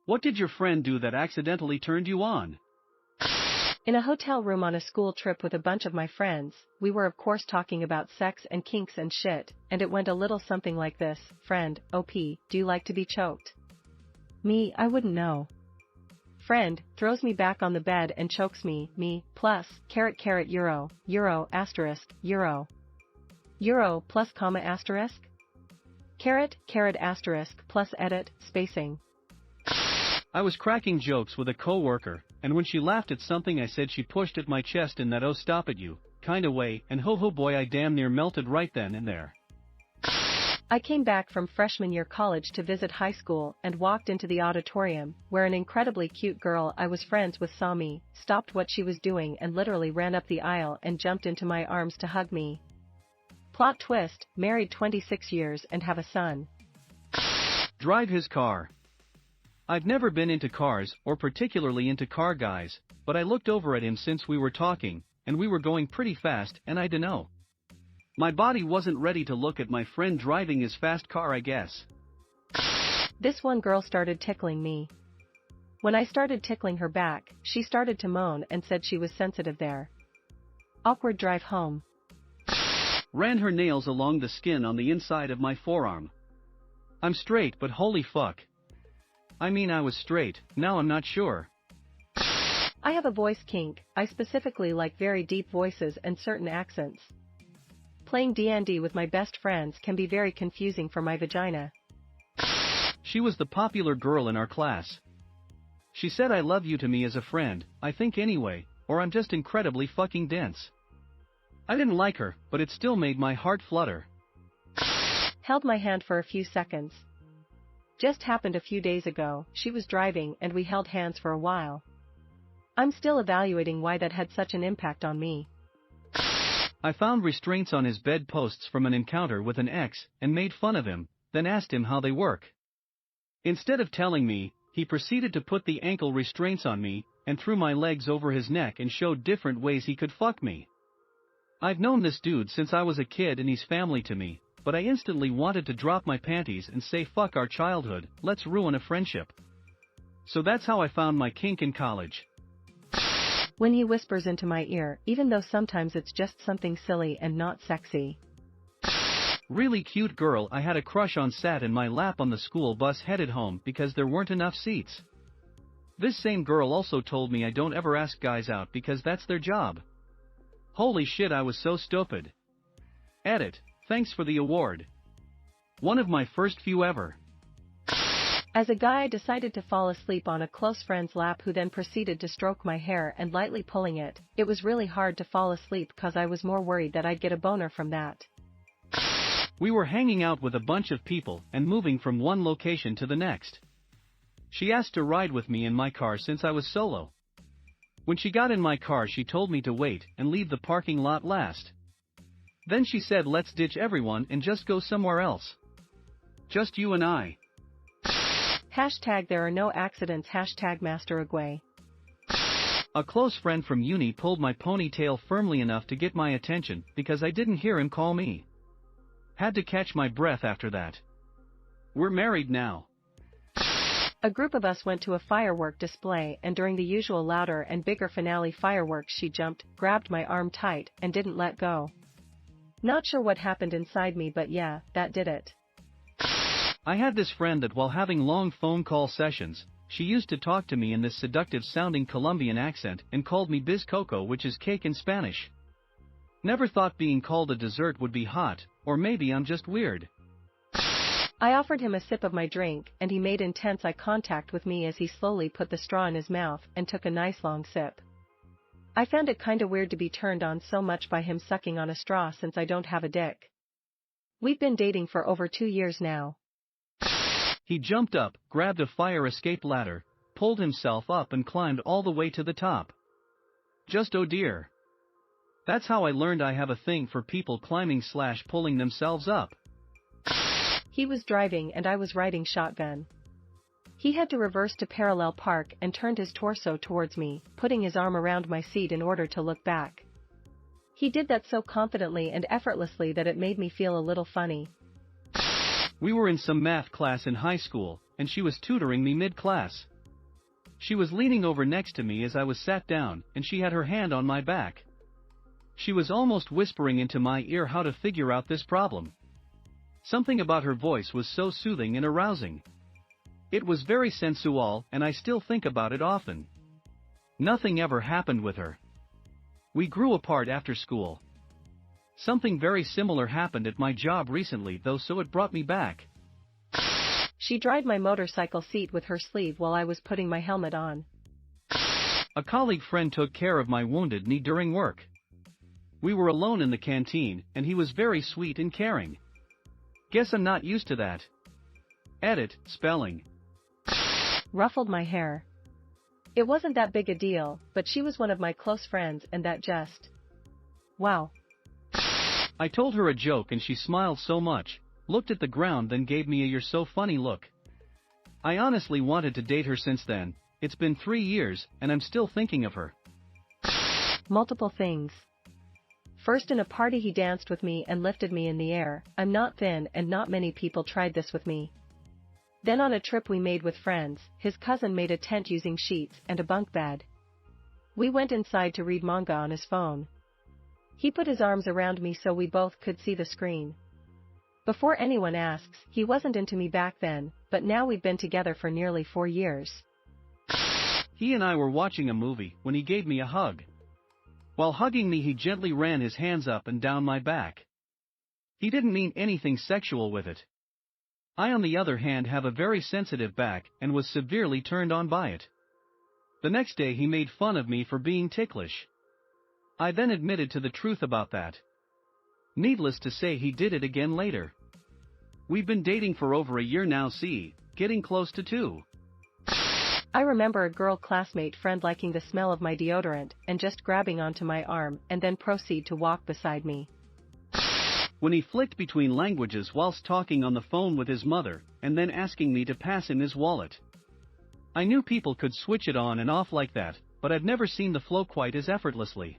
What did your friend do that accidentally turned you on? In a hotel room on a school trip with a bunch of my friends, we were of course talking about sex and kinks and shit, and it went a little something like this: friend, OP, do you like to be choked? Me, I wouldn't know. Friend, throws me back on the bed and chokes me, plus, euro, asterisk, euro, plus comma asterisk? Caret, asterisk, plus edit, spacing. I was cracking jokes with a coworker, and when she laughed at something I said she pushed at my chest in that "oh stop it you" kinda way, and ho boy I damn near melted right then and there. I came back from freshman year college to visit high school and walked into the auditorium, where an incredibly cute girl I was friends with saw me, stopped what she was doing and literally ran up the aisle and jumped into my arms to hug me. Plot twist, married 26 years and have a son. Drive his car. I've never been into cars, or particularly into car guys, but I looked over at him since we were talking, and we were going pretty fast, and I dunno. My body wasn't ready to look at my friend driving his fast car, I guess. This one girl started tickling me. When I started tickling her back, she started to moan and said she was sensitive there. Awkward drive home. Ran her nails along the skin on the inside of my forearm. I'm straight, but holy fuck. I mean, I was straight, now I'm not sure. I have a voice kink. I specifically like very deep voices and certain accents. Playing D&D with my best friends can be very confusing for my vagina. She was the popular girl in our class. She said "I love you" to me as a friend, I think anyway, or I'm just incredibly fucking dense. I didn't like her, but it still made my heart flutter. Held my hand for a few seconds. Just happened a few days ago, she was driving and we held hands for a while. I'm still evaluating why that had such an impact on me. I found restraints on his bed posts from an encounter with an ex, and made fun of him, then asked him how they work. Instead of telling me, he proceeded to put the ankle restraints on me, and threw my legs over his neck and showed different ways he could fuck me. I've known this dude since I was a kid and he's family to me, but I instantly wanted to drop my panties and say fuck our childhood, let's ruin a friendship. So that's how I found my kink in college. When he whispers into my ear, even though sometimes it's just something silly and not sexy. Really cute girl I had a crush on sat in my lap on the school bus headed home because there weren't enough seats. This same girl also told me I don't ever ask guys out because that's their job. Holy shit, I was so stupid. Edit, thanks for the award. One of my first few ever. As a guy, I decided to fall asleep on a close friend's lap who then proceeded to stroke my hair and lightly pulling it. It was really hard to fall asleep cause I was more worried that I'd get a boner from that. We were hanging out with a bunch of people and moving from one location to the next. She asked to ride with me in my car since I was solo. When she got in my car she told me to wait and leave the parking lot last. Then she said let's ditch everyone and just go somewhere else. Just you and I. Hashtag there are no accidents. Hashtag Master Agway. A close friend from uni pulled my ponytail firmly enough to get my attention because I didn't hear him call me. Had to catch my breath after that. We're married now. A group of us went to a firework display and during the usual louder and bigger finale fireworks she jumped, grabbed my arm tight, and didn't let go. Not sure what happened inside me but yeah, that did it. I had this friend that while having long phone call sessions, she used to talk to me in this seductive sounding Colombian accent and called me bizcocho, which is cake in Spanish. Never thought being called a dessert would be hot, or maybe I'm just weird. I offered him a sip of my drink and he made intense eye contact with me as he slowly put the straw in his mouth and took a nice long sip. I found it kinda weird to be turned on so much by him sucking on a straw since I don't have a dick. We've been dating for over 2 years now. He jumped up, grabbed a fire escape ladder, pulled himself up and climbed all the way to the top. Just oh dear. That's how I learned I have a thing for people climbing/pulling themselves up. He was driving and I was riding shotgun. He had to reverse to parallel park and turned his torso towards me, putting his arm around my seat in order to look back. He did that so confidently and effortlessly that it made me feel a little funny. We were in some math class in high school, and she was tutoring me mid-class. She was leaning over next to me as I was sat down, and she had her hand on my back. She was almost whispering into my ear how to figure out this problem. Something about her voice was so soothing and arousing. It was very sensual, and I still think about it often. Nothing ever happened with her. We grew apart after school. Something very similar happened at my job recently though, so it brought me back. She dried my motorcycle seat with her sleeve while I was putting my helmet on. A colleague friend took care of my wounded knee during work. We were alone in the canteen, and he was very sweet and caring. Guess I'm not used to that. Edit, spelling. Ruffled my hair. It wasn't that big a deal, but she was one of my close friends and that just... Wow. I told her a joke and she smiled so much, looked at the ground, then gave me a "you're so funny" look. I honestly wanted to date her since then. It's been 3 years, and I'm still thinking of her. Multiple things. First, in a party he danced with me and lifted me in the air. I'm not thin and not many people tried this with me. Then on a trip we made with friends, his cousin made a tent using sheets and a bunk bed. We went inside to read manga on his phone. He put his arms around me so we both could see the screen. Before anyone asks, he wasn't into me back then, but now we've been together for nearly 4 years. He and I were watching a movie when he gave me a hug. While hugging me, he gently ran his hands up and down my back. He didn't mean anything sexual with it. I, on the other hand, have a very sensitive back and was severely turned on by it. The next day he made fun of me for being ticklish. I then admitted to the truth about that. Needless to say, he did it again later. We've been dating for over a year now, getting close to 2. I remember a girl classmate friend liking the smell of my deodorant and just grabbing onto my arm and then proceed to walk beside me. When he flicked between languages whilst talking on the phone with his mother, and then asking me to pass him his wallet. I knew people could switch it on and off like that, but I've never seen the flow quite as effortlessly.